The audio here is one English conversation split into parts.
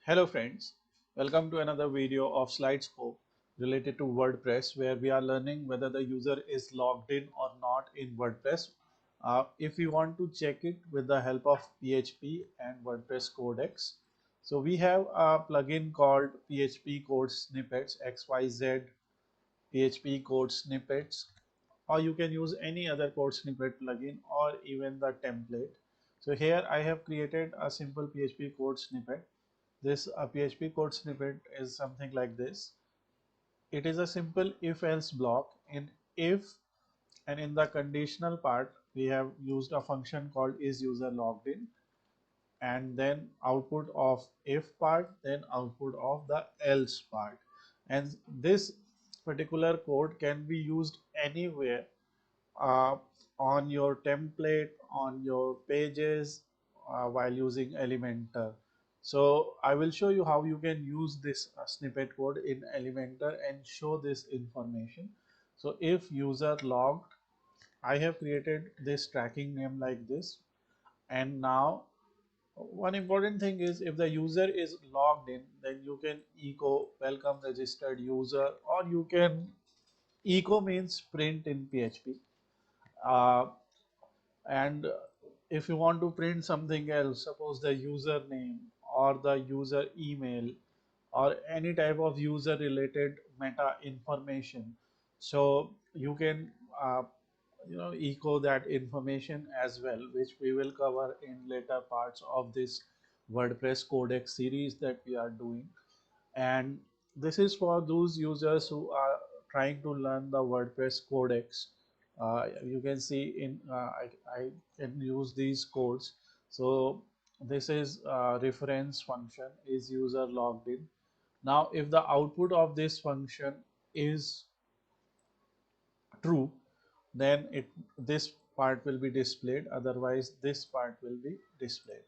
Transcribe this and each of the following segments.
Hello friends, welcome to another video of SlideScope related to WordPress where we are learning whether the user is logged in or not in WordPress. If we want to check it with the help of PHP and WordPress Codex. So we have a plugin called PHP Code Snippets XYZ PHP Code Snippets, or you can use any other code snippet plugin or even the template. So here I have created a simple PHP code snippet. This PHP code snippet is something like this. It is a simple if-else block. In if and in the conditional part, we have used a function called is user logged in, and then output of if part, then output of the else part. And this particular code can be used anywhere, uh, on your template, on your pages, while using Elementor. So I will show you how you can use this snippet code in Elementor and show this information. So if user logged, I have created this tracking name like this. And now one important thing is, if the user is logged in, then you can echo welcome registered user, or you can echo means print in PHP. Uh, and if you want to print something else, suppose the username or the user email or any type of user related meta information, so you can echo that information as well, which we will cover in later parts of this WordPress Codex series that we are doing. And this is for those users who are trying to learn the WordPress Codex. You can see I can use these codes. So this is reference function is user logged in. Now if the output of this function is true, then this part will be displayed, otherwise this part will be displayed.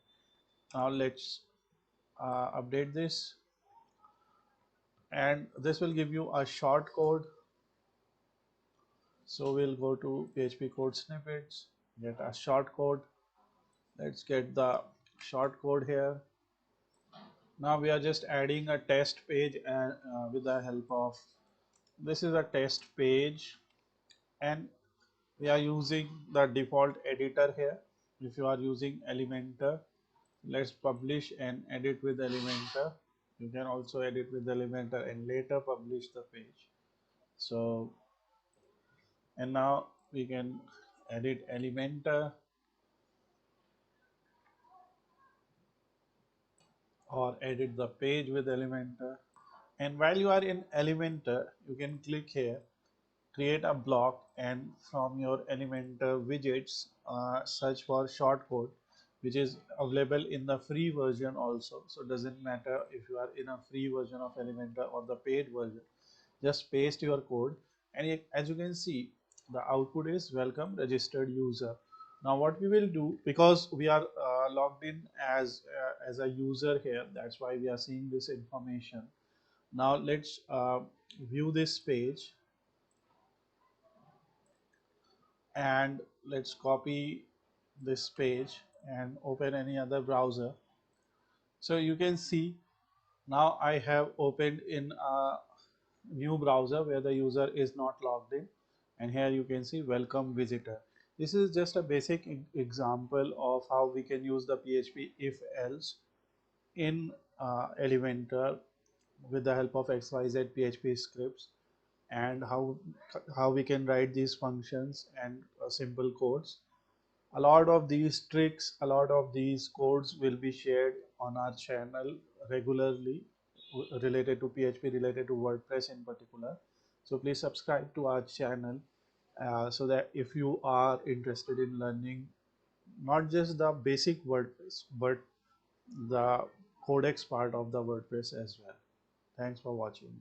Now let's update this, and this will give you a short code. So we'll go to PHP code snippets, get a short code. Let's get the short code here. Now we are just adding a test page, and with the help of, this is a test page, and we are using the default editor here. If you are using Elementor, let's publish and edit with Elementor. You can also edit with Elementor and later publish the page. So, and now we can edit Elementor or edit the page with Elementor. And while you are in Elementor, you can click here, create a block, and from your Elementor widgets, search for shortcode, which is available in the free version also. So it doesn't matter if you are in a free version of Elementor or the paid version. Just paste your code, and as you can see, the output is welcome registered user. Now what we will do, because we are logged in as a user here, that's why we are seeing this information. Now let's view this page, and let's copy this page and open any other browser. So you can see now I have opened in a new browser where the user is not logged in, and here you can see welcome visitor. This is just a basic example of how we can use the PHP if else in Elementor with the help of XYZ PHP scripts, and how we can write these functions and simple codes. A lot of these tricks, a lot of these codes will be shared on our channel regularly, related to PHP, related to WordPress in particular. So please subscribe to our channel, so that if you are interested in learning not just the basic WordPress but the codex part of the WordPress as well. Thanks for watching.